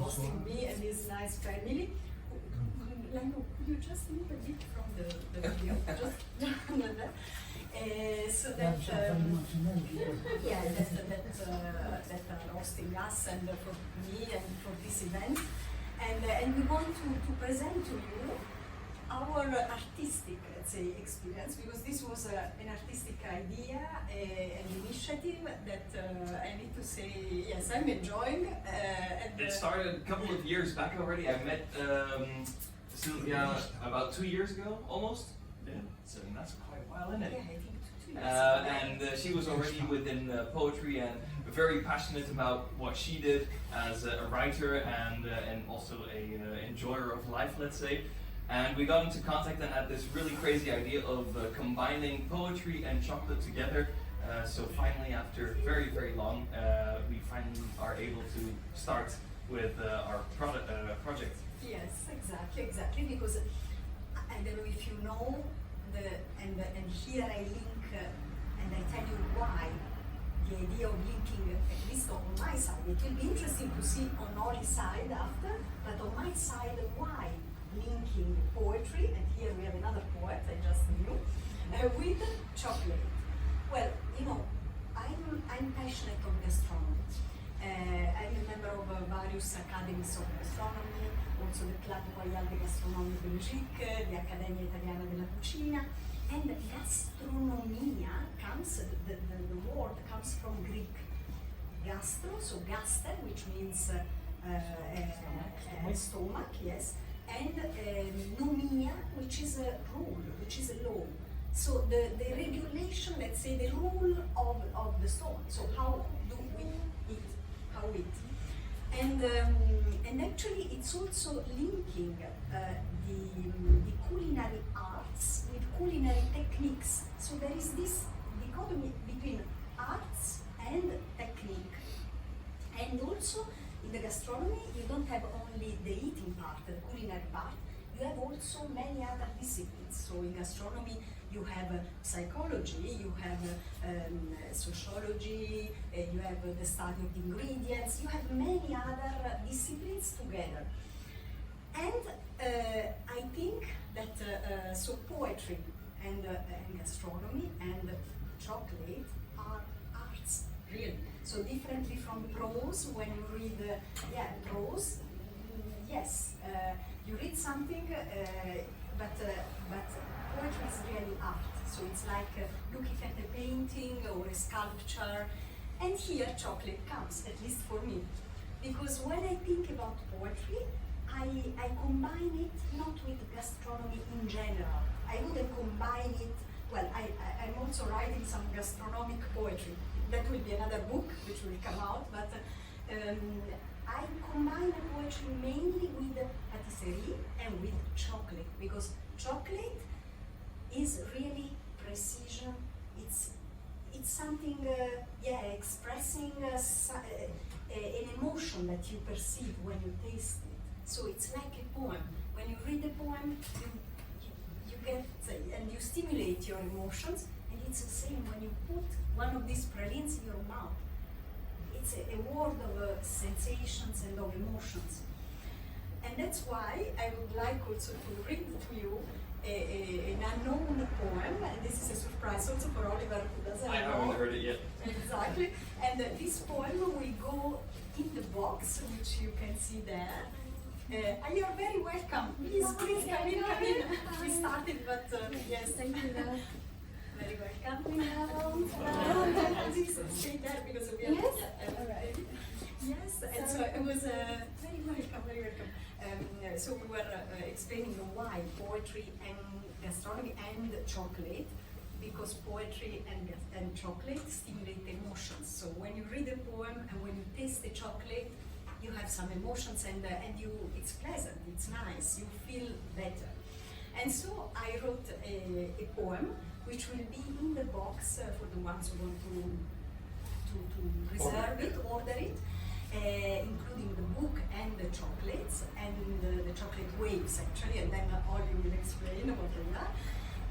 hosting me and his nice family. Lando, could you just move a bit from the video? Just so that that are hosting us and for me and for this event, and we want to present to you our artistic, let's say, experience, because this was an artistic idea, an initiative that I need to say, yes, I'm enjoying. It started a couple of years back already. I met Silvia about 2 years ago, almost. Yeah, so that's quite a while, isn't it? Yeah, I think 2 years. And she was already within poetry and very passionate about what she did as a writer and also a enjoyer of life, let's say. And we got into contact and had this really crazy idea of combining poetry and chocolate together. So finally, after very, very long, we finally are able to start with our project. Yes, exactly, because I don't know if you know, and here I link, and I tell you why, the idea of linking, at least on my side, it will be interesting to see on Oli's side after, but on my side, why linking poetry, and here we have another poet, I just knew, with chocolate. Well, you know, I'm passionate on gastronomy. I'm a member of various academies of gastronomy, also the Club Royal de Gastronomie Belgique, the Accademia Italiana della Cucina, and gastronomia comes, the word comes from Greek. Gastro, so gaster, which means stomach, yes, and nomia, which is a rule, which is a law. So the regulation, let's say, the rule of the stomach. So how do we eat? How eat? And actually, it's also linking the culinary arts with culinary techniques. So there is this dichotomy between arts and technique. And also, in the gastronomy, you don't have only the eating part, the culinary part, you have also many other disciplines. So in gastronomy, you have psychology, you have sociology, you have the study of the ingredients, you have many other disciplines together. And I think that so poetry and gastronomy and chocolate are arts, really. So differently from prose, when you read, prose, yes, you read something, but poetry is really art. So it's like looking at a painting or a sculpture, and here chocolate comes, at least for me. Because when I think about poetry, I combine it not with gastronomy in general. I wouldn't combine it, well, I'm also writing some gastronomic poetry. That will be another book which will come out, but I combine poetry mainly with patisserie and with chocolate, because chocolate is really precision. It's something, expressing an emotion that you perceive when you taste it. So it's like a poem. When you read the poem, you get and you stimulate your emotions. And it's the same when you put one of these pralines in your mouth. It's a world of sensations and of emotions. And that's why I would like also to read to you an unknown poem, and this is a surprise also for Oliver, who doesn't know. I haven't heard it yet. Exactly. And this poem will go in the box, which you can see there. You're very welcome. Please come in. We started, but yes. Thank you. Very welcome. Please stay there because we are. Yes. Alright. Yes, and so it was very welcome. So we were explaining why poetry and gastronomy and chocolate, because poetry and chocolate stimulate emotions. So when you read a poem and when you taste the chocolate, you have some emotions and it's pleasant, it's nice, you feel better. And so I wrote a poem which will be in the box for the ones who want to reserve it, order it, including the book and the chocolates and the chocolate waves actually, and then Oli will explain what they are.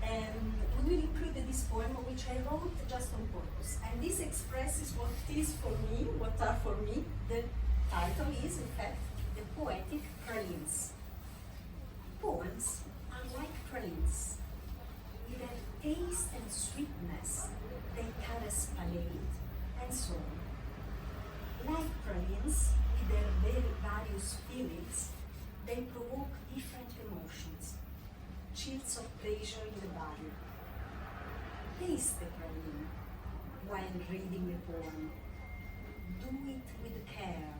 And we will include this poem which I wrote just on purpose. And this expresses what is for me, what are for me. The title is, in fact, the poetic pralines. Poems are like pralines. With their taste and sweetness, they caress palate and so on. Like pralines, with their very various feelings, they provoke different emotions, chills of pleasure in the body. Taste the praline while reading the poem. Do it with care,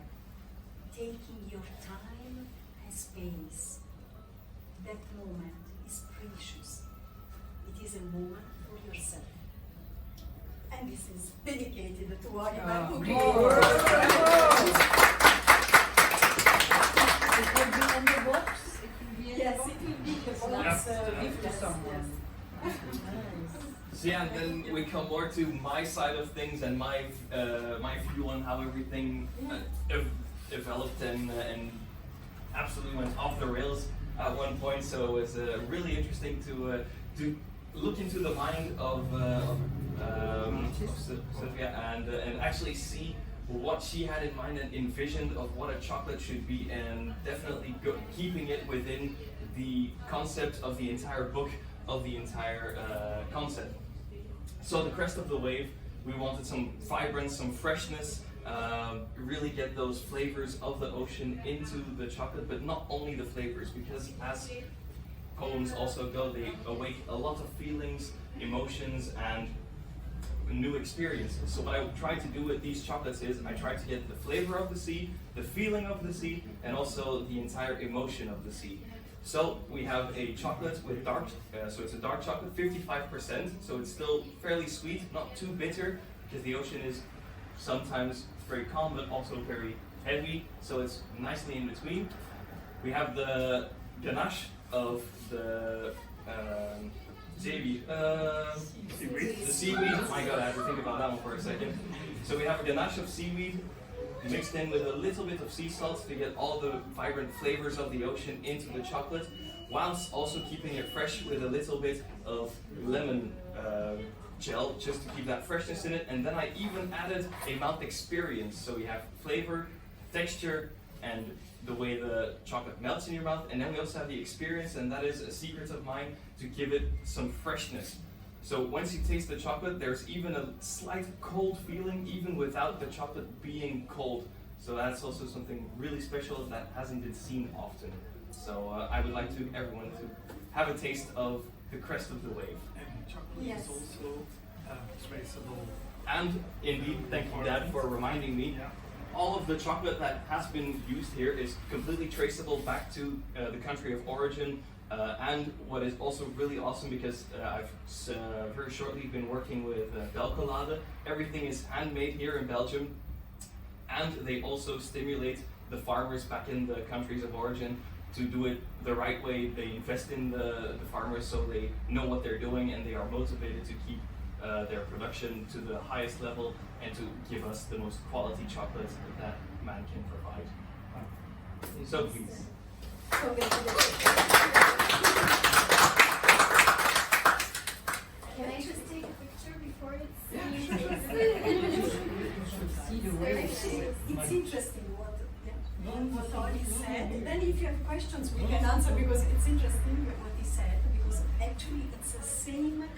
taking your time and space. That moment is precious. It is a moment for yourself. And this is dedicated to Oliver who It will be in the box? It will be in Yes, the box? it will be the box. Give to someone. Nice. So yeah, and then we come more to my side of things and my view on how everything developed and absolutely went off the rails at one point. So it was really interesting to look into the mind of Silvia and actually see what she had in mind and envisioned of what a chocolate should be, and definitely keeping it within the concept of the entire book, of the entire concept. So the crest of the wave, we wanted some vibrance, some freshness, really get those flavors of the ocean into the chocolate, but not only the flavors, because as poems also go, they awake a lot of feelings, emotions, and new experiences. So what I tried to do with these chocolates is I tried to get the flavor of the sea, the feeling of the sea, and also the entire emotion of the sea. So we have a chocolate with dark, so it's a dark chocolate, 55%, so it's still fairly sweet, not too bitter, because the ocean is sometimes very calm, but also very heavy, so it's nicely in between. We have the ganache of the seaweed. The seaweed. My God, I had to think about that one for a second. So we have a ganache of seaweed mixed in with a little bit of sea salt to get all the vibrant flavors of the ocean into the chocolate, whilst also keeping it fresh with a little bit of lemon gel, just to keep that freshness in it. And then I even added a mouth experience, so we have flavor, texture, and the way the chocolate melts in your mouth. And then we also have the experience, and that is a secret of mine, to give it some freshness. So once you taste the chocolate, there's even a slight cold feeling, even without the chocolate being cold. So that's also something really special that hasn't been seen often. So I would like to everyone to have a taste of the crest of the wave. And chocolate Yes. is also traceable. And indeed, thank you, Dad, for reminding me. Yeah. All of the chocolate that has been used here is completely traceable back to the country of origin. And what is also really awesome, because I've very shortly been working with Cioccolato. Everything is handmade here in Belgium, and they also stimulate the farmers back in the countries of origin to do it the right way. They invest in the farmers so they know what they're doing, and they are motivated to keep their production to the highest level and to give us the most quality chocolate that man can provide. So please. Can I just take a picture before it's See the waves. It's interesting what Oli said. Then if you have questions, we can answer, because it's interesting what he said, because actually it's the same.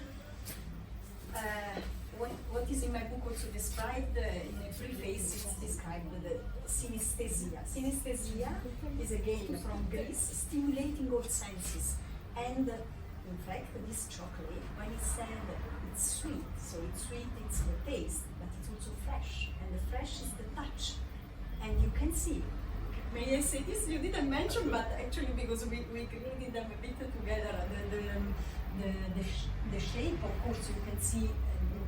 What is in my book also described in a preface, it's described the synesthesia. Synesthesia is again from Greece, stimulating all senses. And in fact, this chocolate, when it's said it's sweet, so it's sweet, it's the taste, but it's also fresh. And the fresh is the touch. And you can see. May I say this? You didn't mention, but actually, because we created them a bit together, the shape, of course, you can see.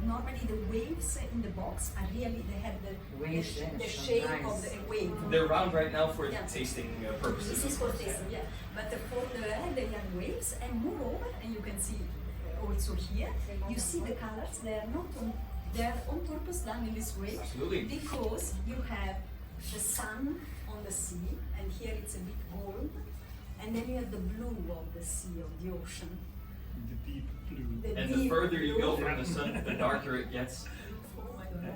Normally the waves in the box are really, they have the shape of the wave. They're round right now for tasting purposes. This is for tasting, yeah. But for the head, they have waves, and moreover, and you can see also here, you see the colors, they are not on, they are on purpose done in this way. Absolutely. Because you have the sun on the sea, and here it's a bit gold, and then you have the blue of the sea, of the ocean. the deep blue. And the further you go from the sun, the darker it gets. There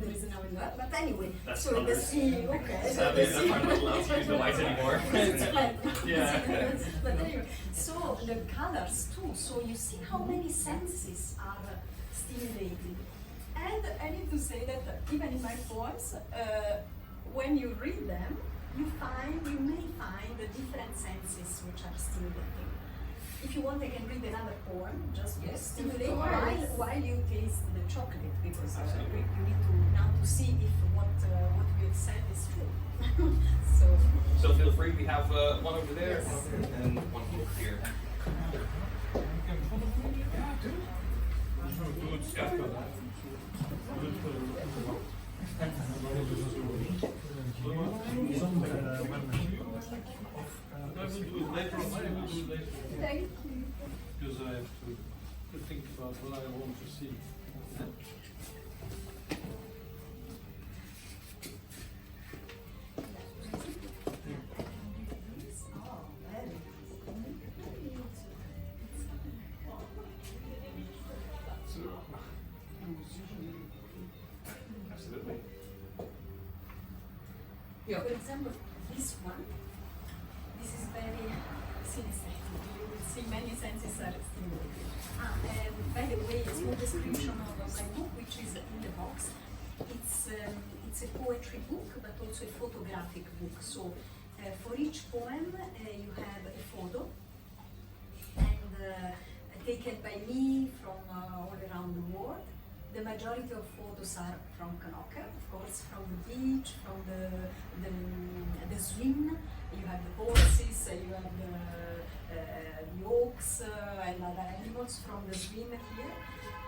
is another word, but anyway, That's so the colours. sea, okay. Sadly, I'm not allowed to use the white anymore. It's black. Yeah. But anyway, so the colors too, so you see how many senses are stimulated. And I need to say that even in my poems, when you read them, you may find the different senses which are stimulated. If you want, I can read another poem, just to stimulate while you taste the chocolate, because you need to now to see if what we have said is true. So feel free, we have one over there Yes. and one over here. I will do it later on. Thank you. Because I have to think about what I want to see. Oh, very Absolutely. For example, this one, this is very synesthetic. You will see many senses are stimulated. And by the way, a small description of my book, which is in the box. It's a poetry book, but also a photographic book. So for each poem, you have a photo, and taken by me from all around the world. The majority of photos are from Knokke, of course, from the beach, from the swim. You have the horses, you have the oaks and other animals from the swim here.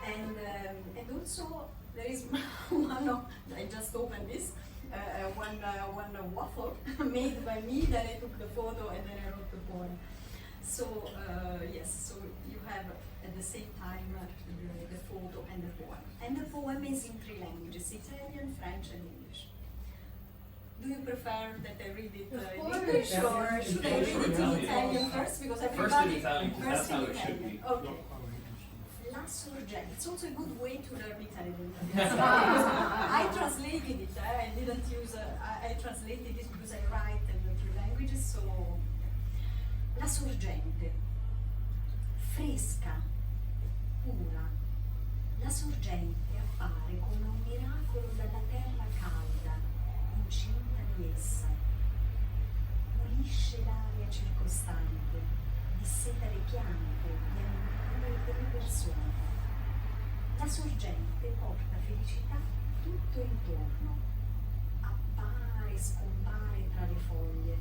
And also there is one of, I just opened this, one waffle made by me, then I took the photo and then I wrote the poem. So yes, so you have at the same time the photo and the poem. And the poem is in 3 languages, Italian, French and English. Do you prefer that I read it in English, or should I read it in Italian first? Because First in everybody Italian, because that's first in how it should Italian. be. Okay. La sorgente. It's also a good way to learn Italian. I translated it. I didn't use. I translated it because I write in the 3 languages. So, la sorgente, fresca, pura. La sorgente appare come un miracolo dalla terra calda, incinta di essa. Pulisce l'aria circostante, disseta le piante, gli animali e le persone. La sorgente porta felicità tutto intorno, appare e scompare tra le foglie,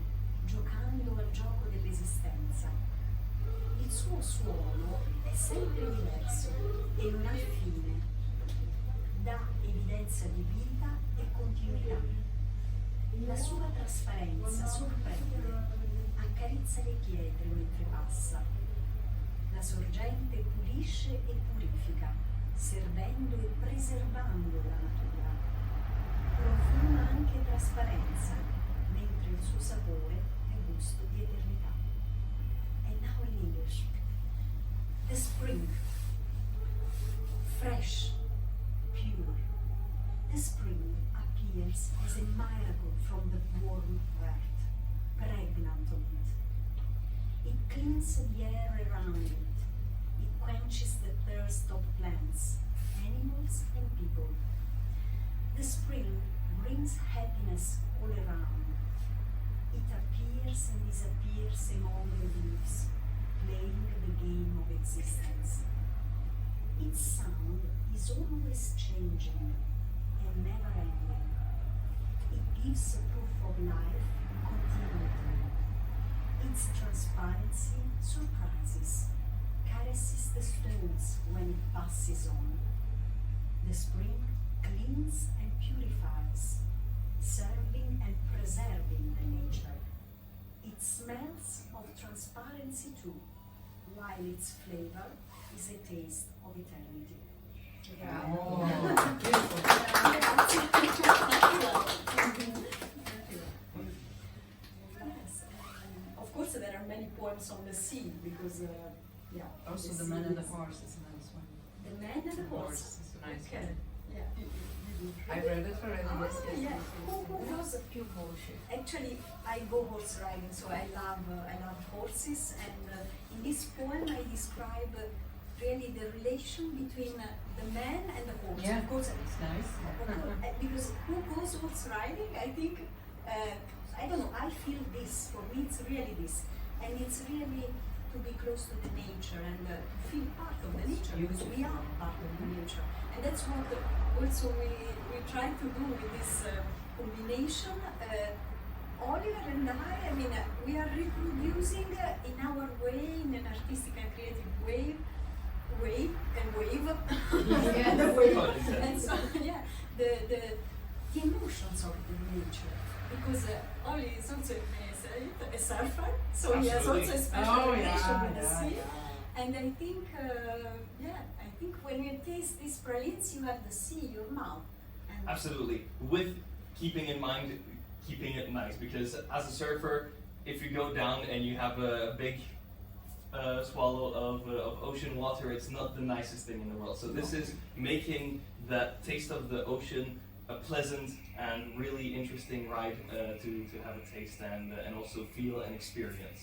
giocando al gioco dell'esistenza. Il suo suono è sempre diverso e non ha fine, dà evidenza di vita e continuità. La sua trasparenza sorprende, accarezza le pietre mentre passa. La sorgente pulisce e purifica, servendo e preservando la natura. Profuma anche trasparenza, mentre il suo sapore è gusto di eternità. And now in English. The spring, fresh, pure. The spring appears as a miracle from the warm earth, pregnant on it. It cleans the air around it. It quenches the thirst of plants, animals and people. The spring brings happiness all around. It appears and disappears among the leaves, playing the game of existence. Its sound is always changing and never ending. It gives a proof of life and continuity. Its transparency surprises, caresses the stones when it passes on. The spring cleans and purifies, serving and preserving the nature. It smells of transparency too, while its flavor is a taste of eternity. Yes, of course course, there are many poems on the sea because, yeah. Also the the man sea and the is- horse is a nice one. The man and the horse. is a nice Okay. one. Yeah. I read it already. Ah, Yes, yes, yeah. yes, Who yes. was Pure bullshit. Actually, I go horse riding, so I love horses. And in this poem, I describe really the relation between the man and the horse. Yeah, Because, it's nice. because who goes horse riding? I think I don't know. I feel this. For me, it's really this, and it's really to be close to the nature and to feel part of the nature because we are part of the nature, and that's what also we try to do with this combination. Oliver and I mean, we are reproducing in our way, in an artistic and creative way, wave, Yeah. the wave, and so yeah, the emotions of the nature. Because Oli is also a surfer, so he has also a special relation with the sea. And I think, I think when you taste these pralines, you have the sea in your mouth. And Absolutely, with keeping in mind, keeping it nice, because as a surfer, if you go down and you have a big swallow of ocean water, it's not the nicest thing in the world. So this is making that taste of the ocean a pleasant and really interesting ride to have a taste and also feel and experience.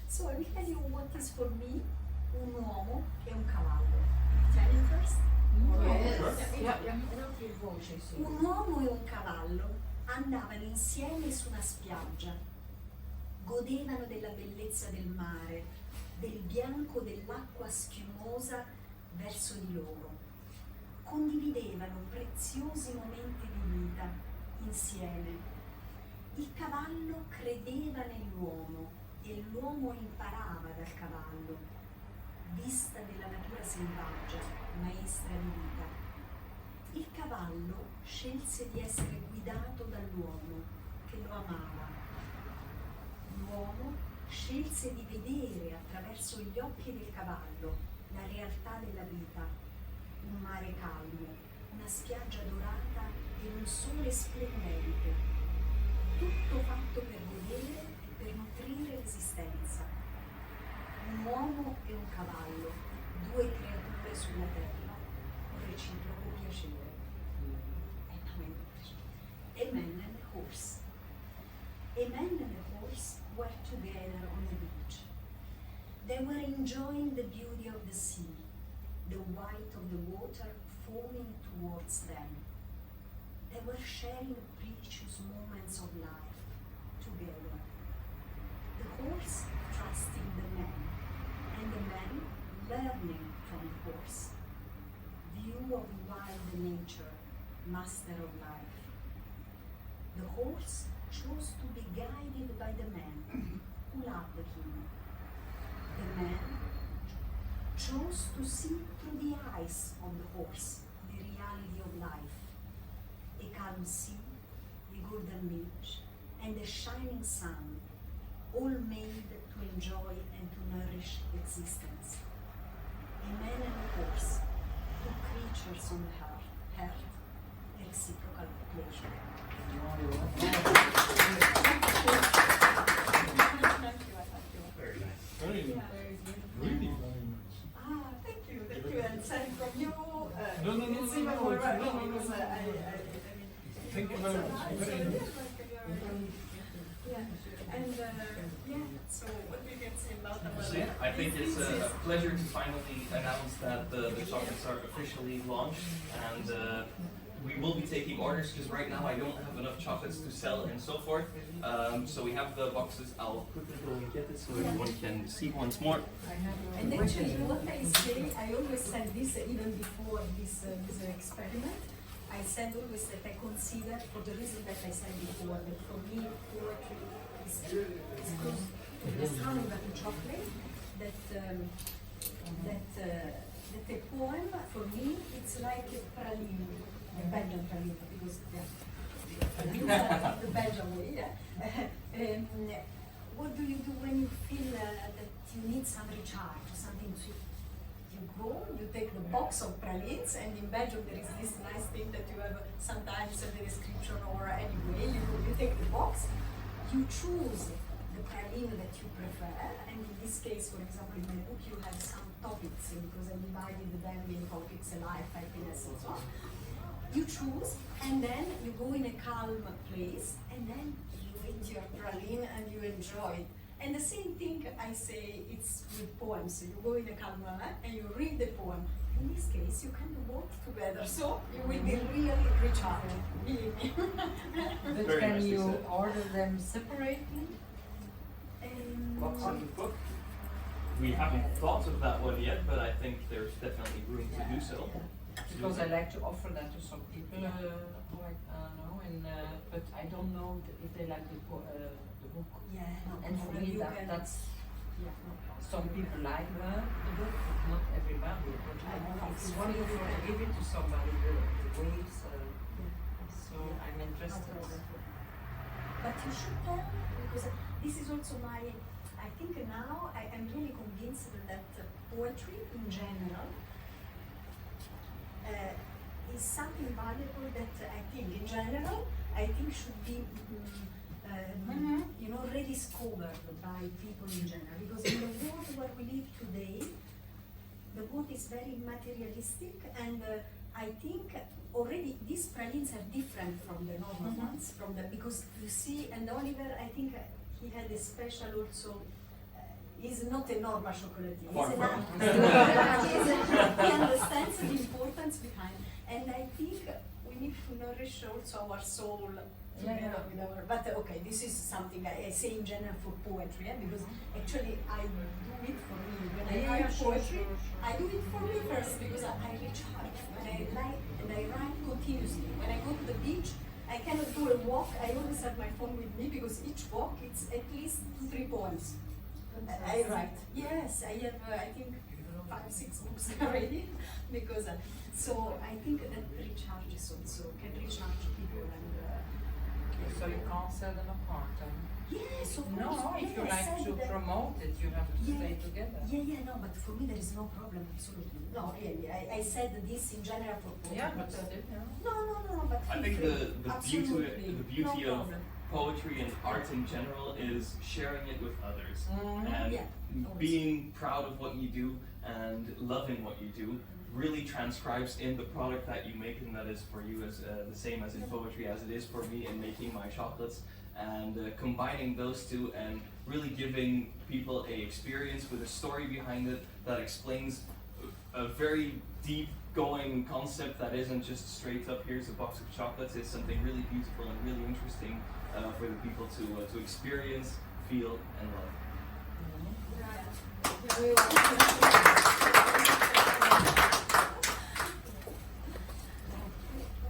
so I will tell you what is for me un uomo e un cavallo. Tell you first? Un uomo e un cavallo andavano insieme su una spiaggia, godevano della bellezza del mare, del bianco dell'acqua schiumosa verso di loro. Condividevano preziosi momenti di vita insieme. Il cavallo credeva nell'uomo e l'uomo imparava dal cavallo, vista della natura selvaggia, maestra di vita. Il cavallo scelse di essere guidato dall'uomo che lo amava. L'uomo scelse di vedere attraverso gli occhi del cavallo la realtà della vita. Un mare calmo, una spiaggia dorata e un sole splendente, tutto fatto per godere e per nutrire l'esistenza. Un uomo e un cavallo, due creature sulla terra, con reciproco piacere. A man and a horse. A man and a horse were together on the beach. They were enjoying the beauty of the sea, the white of the water foaming towards them. They were sharing precious moments of life together. The horse trusting the man, and the man learning from the horse. View of wild nature, master of life. The horse chose to be guided by the man who loved him. The man chose to see through the eyes of the horse the reality of life. A calm sea, a golden beach, and a shining sun, all made to enjoy and to nourish existence. A man and a horse, two creatures on the heart, a reciprocal pleasure. Thank you. Very nice. Very nice. Really very nice. Thank you, and sorry from you. No, It's even more right no. because I Thank you very much. Very nice. Yeah, and so what we can say about our So yeah, I think it's a pleasure to finally announce that the chocolates are officially launched, and we will be taking orders because right now I don't have enough chocolates to sell and so forth. So we have the boxes. I'll quickly go and get it so everyone can see once more. And actually, what I say, I always said this even before this experiment. I said always that I consider, for the reason that I said before, that for me poetry is close to gastronomy but to chocolate. That a poem for me it's like a praline, a Belgian praline, because the Belgian way. Yeah. What do you do when you feel that you need some recharge, something sweet? You go, you take the box of pralines, and in Belgium there is this nice thing that you have sometimes in the description or anyway, you take the box, you choose the praline that you prefer, and in this case, for example, in my book you have some topics, because I divided them in topics, life, happiness, and so on. You choose, and then you go in a calm place, and then you eat your praline and you enjoy it. And the same thing I say it's with poems. You go in a calm moment and you read the poem. In this case, you can do both together, so you will be really recharged, believe me. But Very can nicely you said. order them separately? What's in the book? We haven't thought of that one yet, but I think there's definitely room to do so. Because I like to offer that to some people who I know, and but I don't know if they like the book. Yeah, no And for problem. me, You can- that's yeah, no problem. some people like the book, but not everybody. But it's wonderful to give it to somebody the waves. So I'm interested. But you should tell, because this is also my, I think now I am really convinced that poetry in general is something valuable that I think in general, I think should be you know, rediscovered by people in general. Because in the world where we live today, the world is very materialistic, and I think already these pralines are different from the normal ones. Because you see, and Oliver, I think he had a special also. He's not a normal chocolatier. He understands the importance behind, and I think we need to nourish also our soul together with our. But okay, this is something I say in general for poetry, because actually I do it for me. When I write poetry, I do it for me first, because I recharge. When I write, and I write continuously. When I go to the beach, I cannot do a walk. I always have my phone with me, because each walk it's at least 2-3 poems. I write. Yes, I have. I think 5-6 books already, because so I think that recharges also can recharge people and. So you can't sell them apart. Yes, of course. No, if you Yeah, I like said to that- promote it, you have to Yeah. stay together. Yeah, no, but for me there is no problem, absolutely. No, really, I said this in general for poetry. Yeah, but still, yeah. No, but I feel think free. the Absolutely. beauty No of problem. poetry and art in general is sharing it with others. And Yeah, always. being proud of what you do and loving what you do really transcribes in the product that you make, and that is for you as the same as in poetry as it is for me in making my chocolates, and combining those two and really giving people a experience with a story behind it that explains a very deep going concept that isn't just straight up here's a box of chocolates. It's something really beautiful and really interesting for the people to experience, feel and love.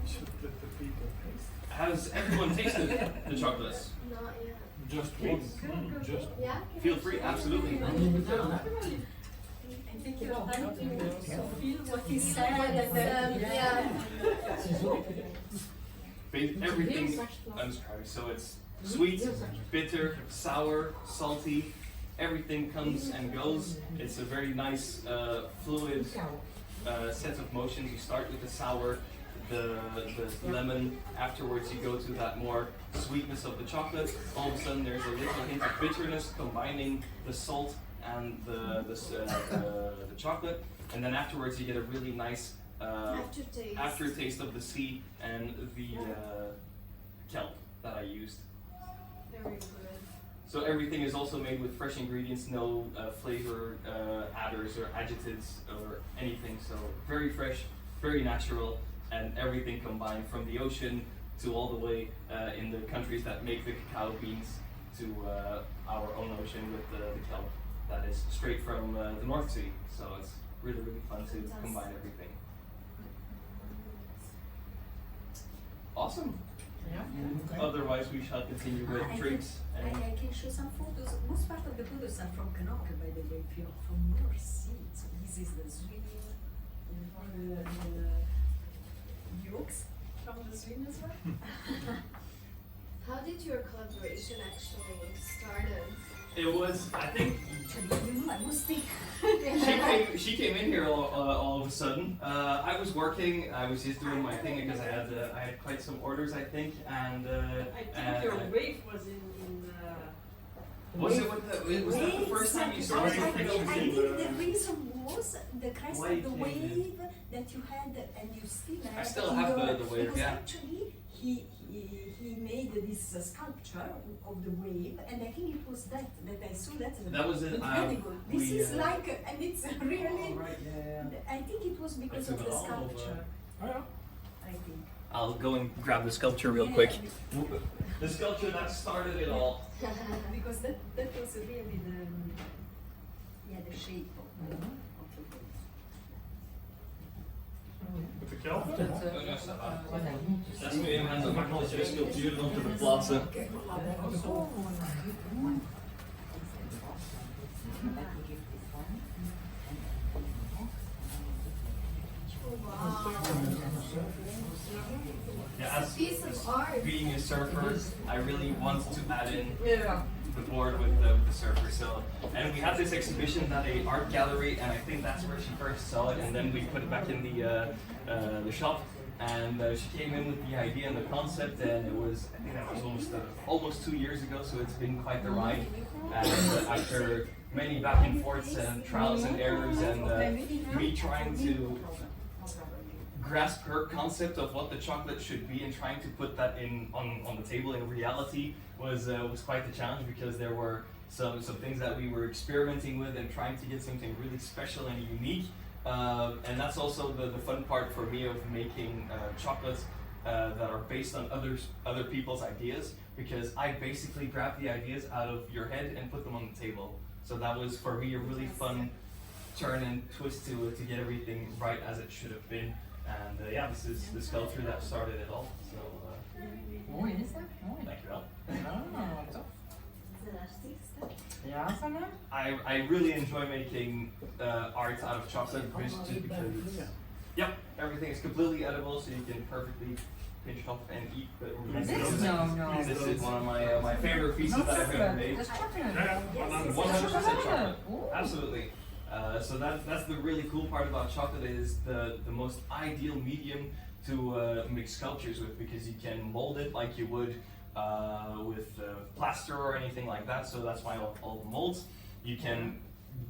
Should let the people taste. Has everyone tasted the chocolates? Not yet. Just once. Just Yeah? Feel free, absolutely. I think you're trying to feel what he said and then Yeah. Everything undescribed. So it's sweet, bitter, sour, salty. Everything comes and goes. It's a very nice, fluid set of motions. You start with the sour, the lemon. Afterwards, you go to that more sweetness of the chocolate. All of a sudden, there's a little hint of bitterness combining the salt and the chocolate. And then afterwards, you get a really nice Aftertaste. aftertaste of the sea and the kelp that I used. Very good. So everything is also made with fresh ingredients, no flavor adders or adjectives or anything. So very fresh, very natural, and everything combined from the ocean to all the way in the countries that make the cacao beans to our own ocean with the kelp that is straight from the North Sea. So it's really, really fun to combine everything. Awesome. Yeah. Otherwise, we shall continue with drinks. I can show some photos. Most part of the photos are from Knokke, by the way, if you're from North Sea. So this is the swing, the yolks from the swing as well. How did your collaboration actually started? It was, I think, Actually, you know, acoustic. She came in here all of a sudden. I was working. I was just doing my thing because I had quite some orders, I think. And I think your wave was in was that the first time you saw I something? think the reason was the crest Why of the came wave that you had and you still have. I still in have your- the wave, because yeah. actually he made this sculpture of the wave, and I think it was that I saw that. That was it. Incredible. This we, is like, and it's really. Oh, right, yeah. I think it was because I of took the it all sculpture. Oh yeah. I think. I'll go and grab the sculpture real quick. The sculpture that started it all. Because that was really the shape of the Met de kelder? Dat is nu een zo makkelijk de sculpturen om te verplaatsen. Yeah, as Piece of art. being a surfer, I really wanted to add in yeah. the board with the surfer. So, and we had this exhibition at a art gallery, and I think that's where she first saw it. And then we put it back in the shop, and she came in with the idea and the concept, and it was, I think that was almost 2 years ago. So it's been quite the ride. And after many back and forths and trials and errors, and me trying to grasp her concept of what the chocolate should be and trying to put that on the table in reality was quite the challenge, because there were some things that we were experimenting with and trying to get something really special and unique. And that's also the fun part for me of making chocolates that are based on other people's ideas, because I basically grab the ideas out of your head and put them on the table. So that was for me a really fun turn and twist to get everything right as it should have been. And yeah, this is the sculpture that started it all. So Mooi is dat? Mooi. dankjewel. Ah, tof. Ja, Sanne? I really enjoy making art out of chocolate just because yep, everything is completely edible, so you can perfectly pinch off and eat. But No. this is one of my favorite pieces that I've ever made. That's chocolate. Yeah, 100% chocolate. Ooh. Absolutely. So that's the really cool part about chocolate, is the most ideal medium to mix sculptures with, because you can mold it like you would with plaster or anything like that. So that's why all the molds. You can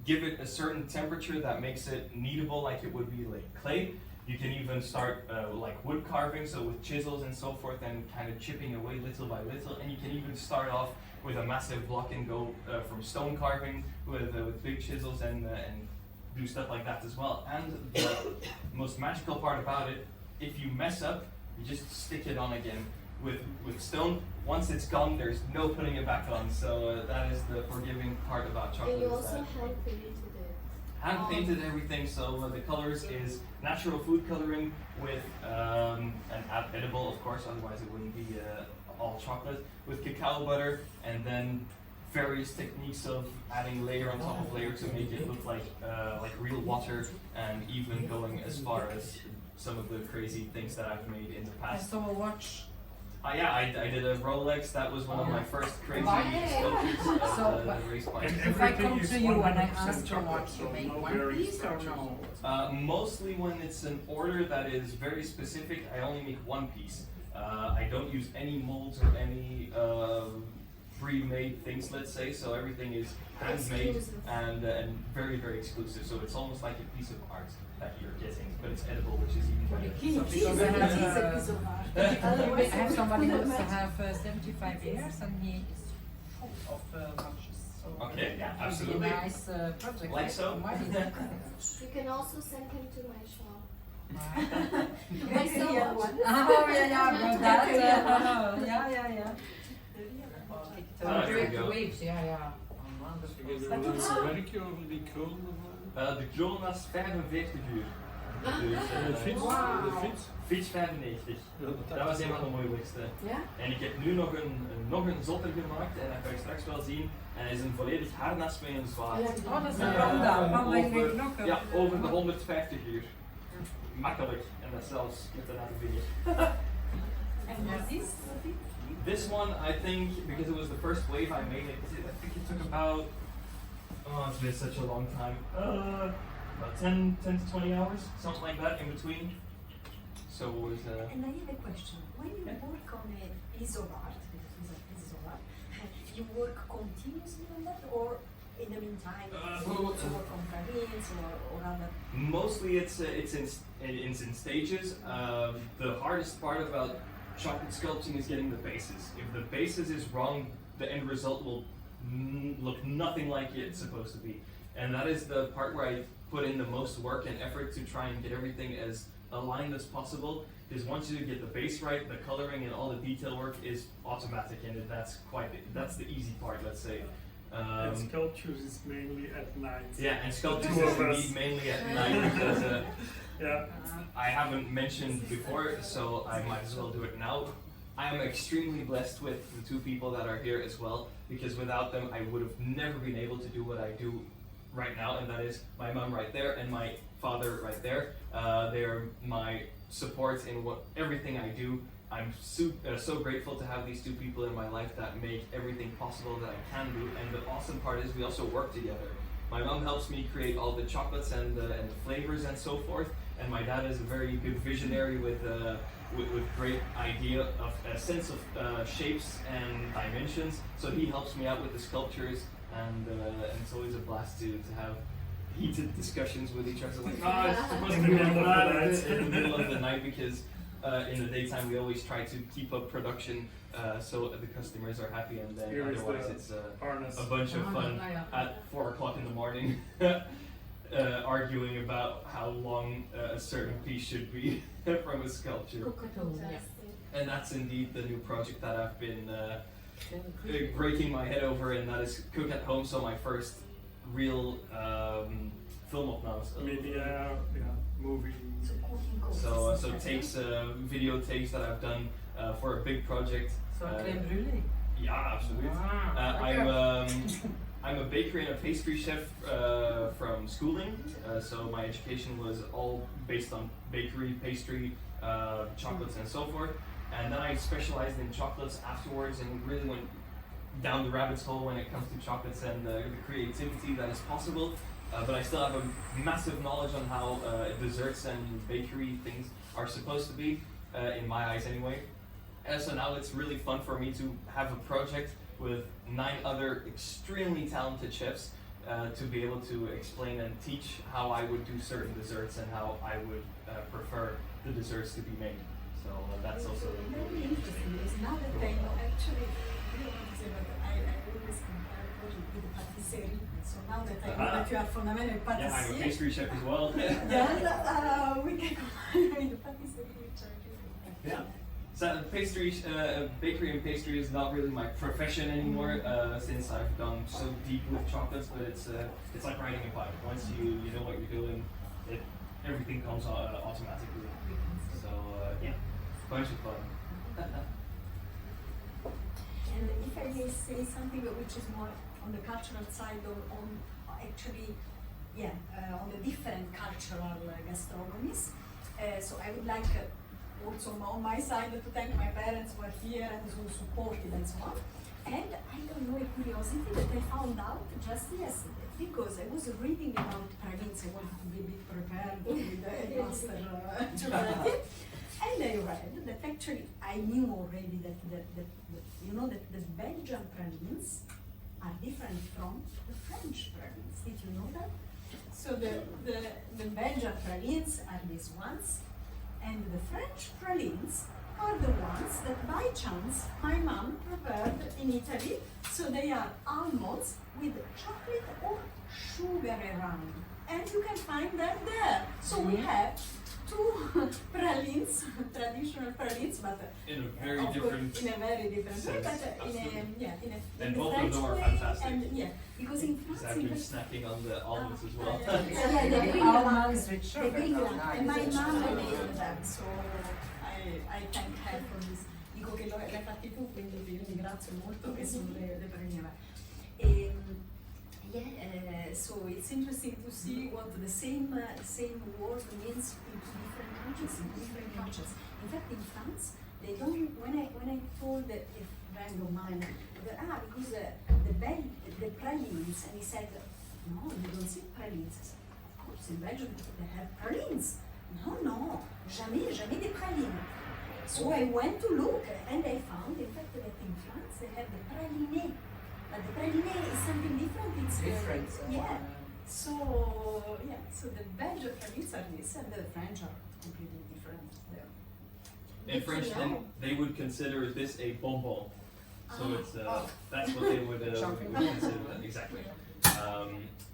give it a certain temperature that makes it kneadable like it would be like clay. You can even start like wood carving, so with chisels and so forth, and kind of chipping away little by little. And you can even start off with a massive block and go from stone carving with big chisels and do stuff like that as well. And the most magical part about it, if you mess up, you just stick it on again. With stone, once it's gone, there's no putting it back on. So that is the forgiving part about chocolate. And you is also that hand painted it. hand painted everything. So the colors is natural food coloring with an edible, of course, otherwise it wouldn't be all chocolate, with cacao butter, and then various techniques of adding layer on top of layer to make it look like real water, and even going as far as some of the crazy things that I've made in the I past. saw a watch. Yeah, I did a Rolex. That was one of my first crazy Yeah. sculptures So, at the race point. If I come to you and I ask for what, you make one piece or no? Mostly when it's an order that is very specific, I only make one piece. I don't use any molds or any pre-made things, let's say, so everything is handmade and very, very exclusive. So it's almost like a piece of art that you're getting, but it's edible, which is even better. I have somebody who wants to have 75 years and he is full of watches. So Okay, yeah, that would be a absolutely. nice project. Like so? Why is that? You can also send him to my shop. Right. I saw one. Oh yeah, but that. Yeah. There we go. Waves, ja. Hoe werk je over die krullen? De krul was 45 uur. Dus, De fiets? Wauw. De fiets? fiets 95. Dat was een van de moeilijkste. Ja? En ik heb nu nog een zotter gemaakt, en dat ga je straks wel zien. En hij is een volledig harnas met een zwaard. Oh, dat is een ronda van de knokken. Ja, over de 150 uur. Makkelijk. En dat zelfs met een harde vinger. And what is This one, I think, because it was the first wave I made, I think it took about Oh, it's been such a long time. About 10 to 20 hours, something like that in between. So it was. And I have a question. When you Yeah. work on a piece of art, because it's a piece of art, you work continuously on that, or in the meantime, you work on pralines or other? Mostly it's in stages. The hardest part about chocolate sculpting is getting the bases. If the bases is wrong, the end result will look nothing like it's supposed to be. And that is the part where I put in the most work and effort to try and get everything as aligned as possible. Because once you get the base right, the coloring and all the detail work is automatic, and that's the easy part, let's say. And sculptures is mainly at night. Yeah, and sculptures Two is of us. indeed mainly at night because Yeah. I haven't mentioned before, so I might as well do it now. I am extremely blessed with the two people that are here as well, because without them I would have never been able to do what I do right now, and that is my mom right there and my father right there. They are my support in everything I do. I'm so grateful to have these two people in my life that make everything possible that I can do, and the awesome part is we also work together. My mom helps me create all the chocolates and the flavors and so forth, and my dad is a very good visionary with great idea of a sense of shapes and dimensions, so he helps me out with the sculptures, and it's always a blast to have heated discussions with each other, like, oh, it's supposed to be like that in the middle of the night, because in the daytime we always try to keep up production so the customers are happy, and then Here is otherwise the it's harness. a bunch of fun at 4 o'clock in the morning arguing about how long a certain piece should be from a sculpture. And that's indeed the new project that I've been breaking my head over, and that is Cook at Home, so my first real filmopnames. Media, movie. So takes, video takes that I've done for a big project. So crème brûlée. Yeah, absolutely. I'm a bakery and a pastry chef from schooling, so my education was all based on bakery, pastry, chocolates and so forth. And then I specialized in chocolates afterwards and really went down the rabbit's hole when it comes to chocolates and the creativity that is possible. But I still have a massive knowledge on how desserts and bakery things are supposed to be, in my eyes anyway. And so now it's really fun for me to have a project with 9 other extremely talented chefs to be able to explain and teach how I would do certain desserts and how I would prefer the desserts to be made. So that's also very interesting. There's another thing, actually, I always compare project with the patisserie. So now that I know that you are fundamental yeah, I'm a patisserie, pastry chef as well. then we can combine the patisserie which I do. Yeah. So pastry, bakery and pastry is not really my profession anymore since I've gone so deep with chocolates. But it's like riding a bike. Once you know what you're doing, everything comes automatically. So yeah, bunch of fun. And if I may say something which is more on the cultural side, or on actually, on the different cultural gastronomies. So I would like. Also on my side to thank my parents who are here and who supported and so on. And I don't know, a curiosity that I found out just yesterday, because I was reading about pralines. I wanted to be a bit prepared with the master Cioccolato. And I read that actually I knew already that the Belgian pralines are different from the French pralines. Did you know that? So the Belgian pralines are these ones, and the French pralines are the ones that by chance my mom prepared in Italy. So they are almonds with chocolate or sugar around. And you can find them there. So we have 2 pralines, traditional pralines, but In a very of course, different in a very different way, sense, but in And the both of French them are way, fantastic. and because in France, Exactly, in fact, snacking on the almonds as well. they bring Almonds with they sugar. bring Oh, luck. nice. And my mom made them, so I thank her for this. Dico che l'hai fatti tu, quindi ti ringrazio molto che sono le prendeva. So it's interesting to see what the same word means in different countries. In fact, in France, they don't. When I told a friend of mine, because the pralines, and he said, no, you don't see pralines. Of course, in Belgium they have pralines. No, jamais des pralines. So I went to look and I found, in fact, that in France they have the praline. But the praline is something different. It's Different. yeah. So the Belgian pralines are this, and the French are completely different. In French, then they would consider this a bonbon. So it's that's what they would consider that, exactly.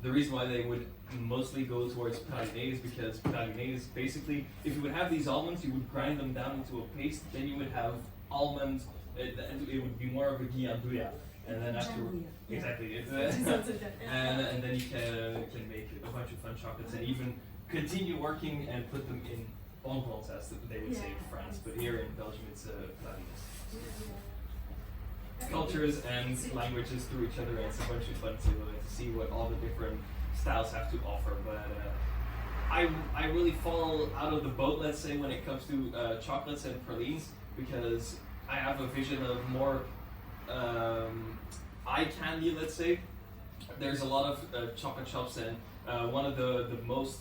The reason why they would mostly go towards praline is because praline is basically, if you would have these almonds, you would grind them down into a paste, then you would have almond, it would be more of a giandouille. And then after, exactly, it's, and then you can make a bunch of fun chocolates and even continue working and put them in bonbons, as they would say in France, but here in Belgium it's pralines. Cultures and languages through each other, and it's a bunch of fun to see what all the different styles have to offer. But I really fall out of the boat, let's say, when it comes to chocolates and pralines, because I have a vision of more eye candy, let's say. There's a lot of chocolate shops, and one of the most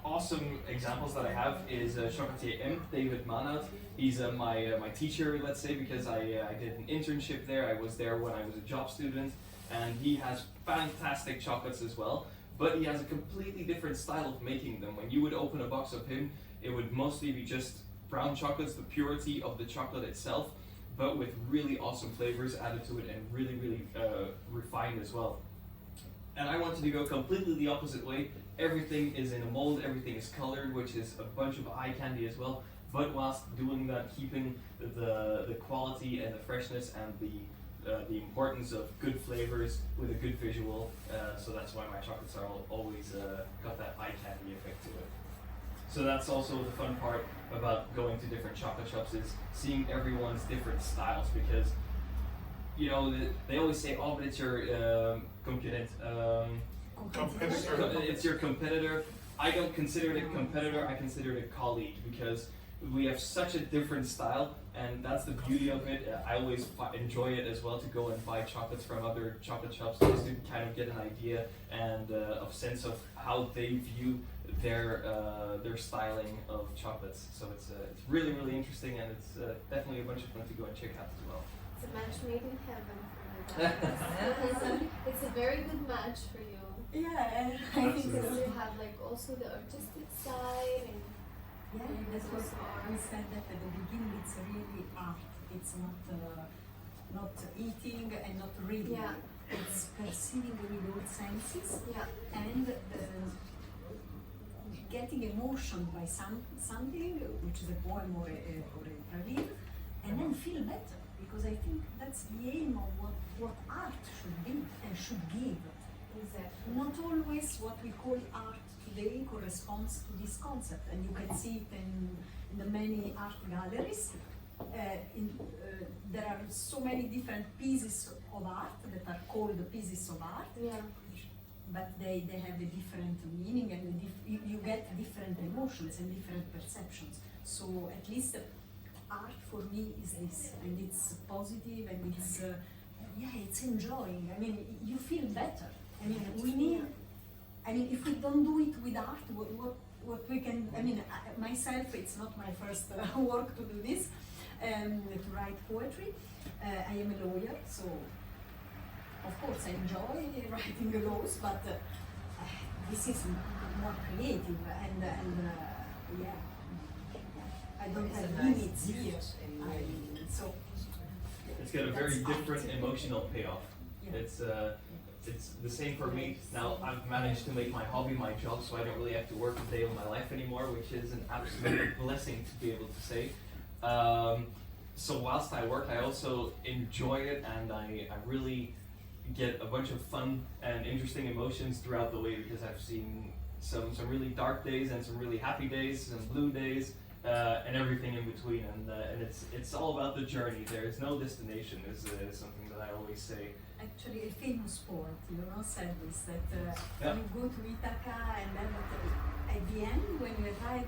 awesome examples that I have is Chocolatier M, David Manhout. He's my teacher, let's say, because I did an internship there. I was there when I was a job student, and he has fantastic chocolates as well, but he has a completely different style of making them. When you would open a box of him, it would mostly be just brown chocolates, the purity of the chocolate itself, but with really awesome flavors added to it and really refined as well. And I wanted to go completely the opposite way. Everything is in a mold, everything is colored, which is a bunch of eye candy as well, but whilst doing that, keeping the quality and the freshness and the importance of good flavors with a good visual. So that's why my chocolates are always got that eye candy effect to it. So that's also the fun part about going to different chocolate shops, is seeing everyone's different styles, because you know they always say, oh, but it's your concurrent. It's your competitor. I don't consider it a competitor, I consider it a colleague, because we have such a different style, and that's the beauty of it. I always enjoy it as well, to go and buy chocolates from other chocolate shops, just to kind of get an idea and of sense of how they view their styling of chocolates. So it's really interesting, and it's definitely a bunch of fun to go and check out as well. It's a match made in heaven for you. It's a very good match for you. Yeah, I think Because you have like also the artistic side, and that's what we said that at the beginning. It's really art. It's not eating and not reading. Yeah. It's perceiving with all senses and getting emotion by something, which is a poem or a praline, and then feel better. Because I think that's the aim of what art should be and should give. exactly. Not always what we call art today corresponds to this concept, and you can see it in the many art galleries. There are so many different pieces of art that are called pieces of art, but they have a different meaning, and you get different emotions and different perceptions. So at least art for me is this, and it's positive, and it's it's enjoying. I mean, you feel better. I mean, we need. I mean, if we don't do it with art, what we can. I mean, myself, it's not my first work to do this, to write poetry. I am a lawyer, so of course I enjoy writing the laws, but this is more creative, and I don't have limits here. So it's got a very different emotional payoff. It's the same for me. Now I've managed to make my hobby my job, so I don't really have to work a day of my life anymore, which is an absolute blessing to be able to say. So whilst I work, I also enjoy it, and I really get a bunch of fun and interesting emotions throughout the way, because I've seen some really dark days and some really happy days, some blue days, and everything in between. And it's all about the journey. There is no destination. Is something that I always say. actually, a famous poet, said this, that you go to Ithaca, and then at the end, when you arrive,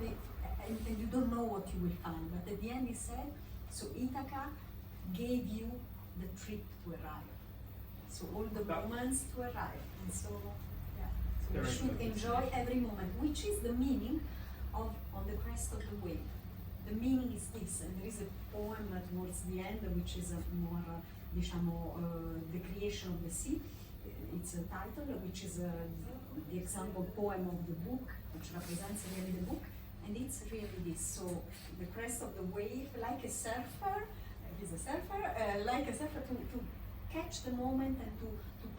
and you don't know what you will find, but at the end he said, so Ithaca gave you the trip to arrive. So all the moments to arrive. And so, So we Very should good. enjoy every moment, which is the meaning of On the Crest of the Wave. The meaning is this, and there is a poem towards the end which is more, diciamo, the creation of the sea. It's a title which is the example poem of the book, which represents really the book, and it's really this. So the crest of the wave, like a surfer, he's a surfer, like a surfer to catch the moment and to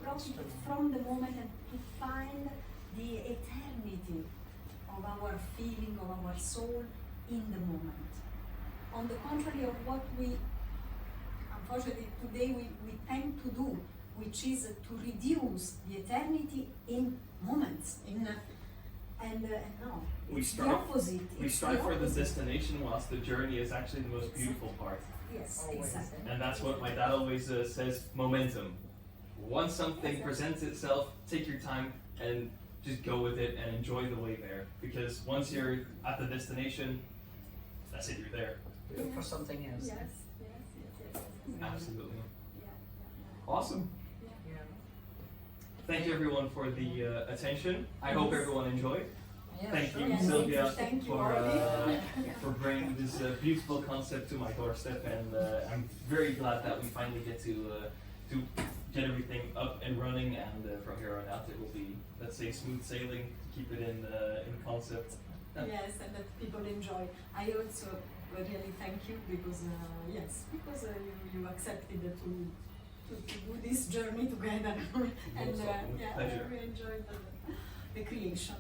profit from the moment and to find the eternity of our feeling, of our soul in the moment. On the contrary of what we, unfortunately, today we tend to do, which is to reduce the eternity in moments. And no, We it's the strive- opposite. We It's strive the for the opposite. destination, whilst the journey is actually the most beautiful part. Yes, Always. exactly. And that's what my dad always says, momentum. Once something Yes, presents itself, take your time and just go with it and enjoy the way there. Because once you're at the destination, that's it, you're there. Look for something else. Yes, yes. Absolutely. Yeah. Awesome. Yeah. Thank you everyone for the attention. I hope everyone enjoyed. Yeah, Thank sure. you, Yes, Sylvia, thank you, for Oli. for bringing this beautiful concept to my doorstep, and I'm very glad that we finally get to get everything up and running. And from here on out, it will be, let's say, smooth sailing to keep it in concept. Yes, and that people enjoy. I also really thank you because you accepted to do this journey together, and Most welcome. yeah, Pleasure. we enjoyed the creation.